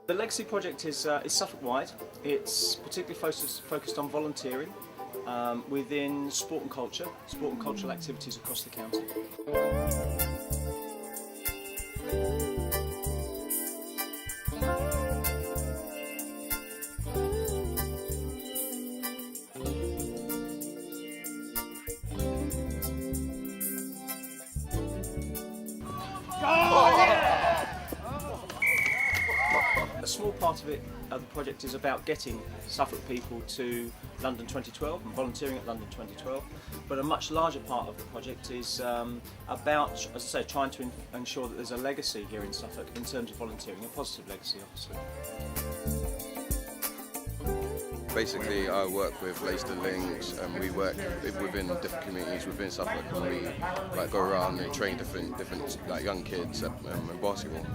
The Legacy project is Suffolk-wide. It's particularly focused on volunteering within sport and cultural activities across the county. A small part of the project is about getting Suffolk people to London 2012 and volunteering at London 2012, but a much larger part of the project is about, as I say, trying to ensure that there's a legacy here in Suffolk in terms of volunteering, a positive legacy obviously. Basically, I work with Leicester Links, and we work within different communities within Suffolk, and we go around and train different young kids in basketball.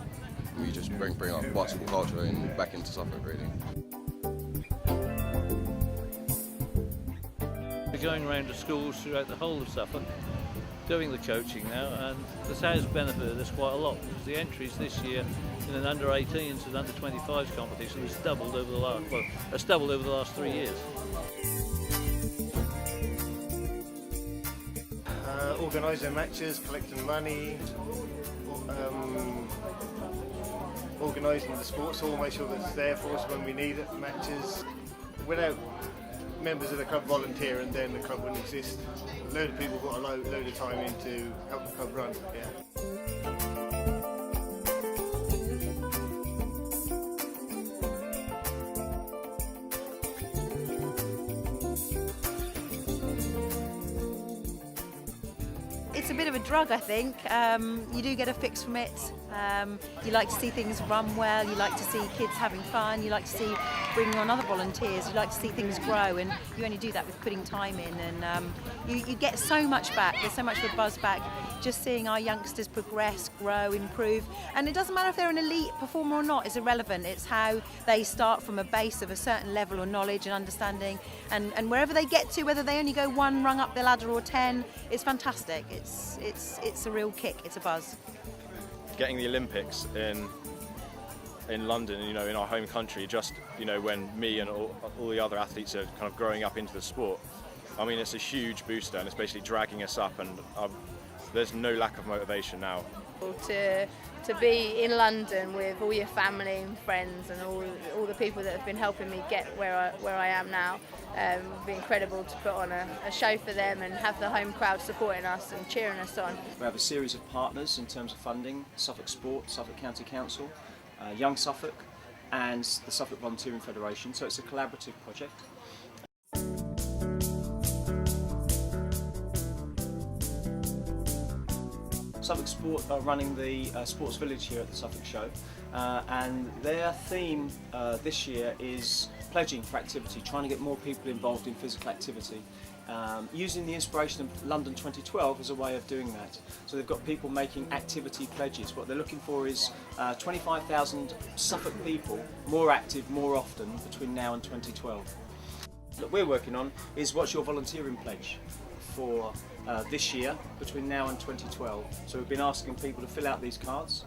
We just bring our basketball culture back into Suffolk, really. We're going around to schools throughout the whole of Suffolk, doing the coaching now, and this has benefited us quite a lot because the entries this year in an under 18s and under 25s competition has doubled over the last 3 years. Organising matches, collecting money, organising the sports hall, make sure that it's there for us when we need it, matches. Without members of the club volunteering, then the club wouldn't exist. A load of people put a load of time in to help the club run. Yeah. It's a bit of a drug, I think. You do get a fix from it. You like to see things run well, you like to see kids having fun, you like to see bringing on other volunteers, you like to see things grow, and you only do that with putting time in, and you get so much back. There's so much of a buzz back just seeing our youngsters progress, grow, improve, and it doesn't matter if they're an elite performer or not, it's irrelevant. It's how they start from a base of a certain level of knowledge and understanding, and wherever they get to, whether they only go one rung up the ladder or 10, it's fantastic. It's a real kick, it's a buzz. Getting the Olympics in London, in our home country, just when me and all the other athletes are kind of growing up into the sport, I mean, it's a huge booster, and it's basically dragging us up, and there's no lack of motivation now. To be in London with all your family and friends and all the people that have been helping me get where I am now, it would be incredible to put on a show for them and have the home crowd supporting us and cheering us on. We have a series of partners in terms of funding: Suffolk Sport, Suffolk County Council, Young Suffolk, and the Suffolk Volunteering Federation, so it's a collaborative project. Suffolk Sport are running the Sports Village here at the Suffolk Show, and their theme this year is pledging for activity, trying to get more people involved in physical activity, using the inspiration of London 2012 as a way of doing that. So they've got people making activity pledges. What they're looking for is 25,000 Suffolk people more active more often between now and 2012. What we're working on is what's your volunteering pledge for this year between now and 2012. So we've been asking people to fill out these cards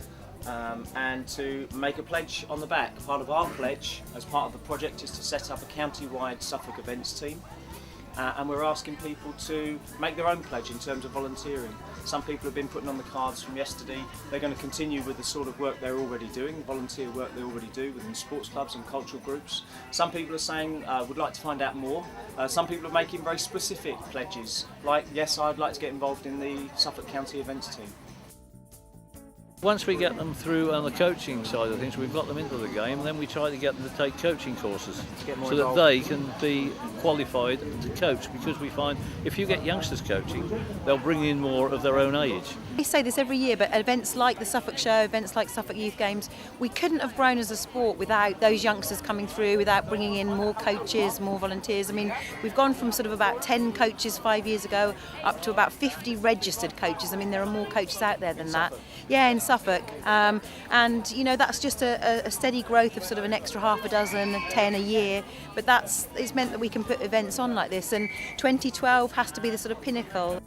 and to make a pledge on the back. Part of our pledge as part of the project is to set up a county-wide Suffolk events team, and we're asking people to make their own pledge in terms of volunteering. Some people have been putting on the cards from yesterday. They're going to continue with the sort of work they're already doing, volunteer work they already do within sports clubs and cultural groups. Some people are saying would like to find out more. Some people are making very specific pledges, like, yes, I'd like to get involved in the Suffolk County events team. Once we get them through on the coaching side of things, we've got them into the game, then we try to get them to take coaching courses so that they can be qualified to coach, because we find if you get youngsters coaching, they'll bring in more of their own age. We say this every year, but events like the Suffolk Show, events like Suffolk Youth Games, we couldn't have grown as a sport without those youngsters coming through, without bringing in more coaches, more volunteers. I mean, we've gone from sort of about 10 coaches 5 years ago up to about 50 registered coaches. I mean, there are more coaches out there than that. Yeah, in Suffolk. And that's just a steady growth of sort of an extra half a dozen, 10 a year. But it's meant that we can put events on like this, and 2012 has to be the sort of pinnacle.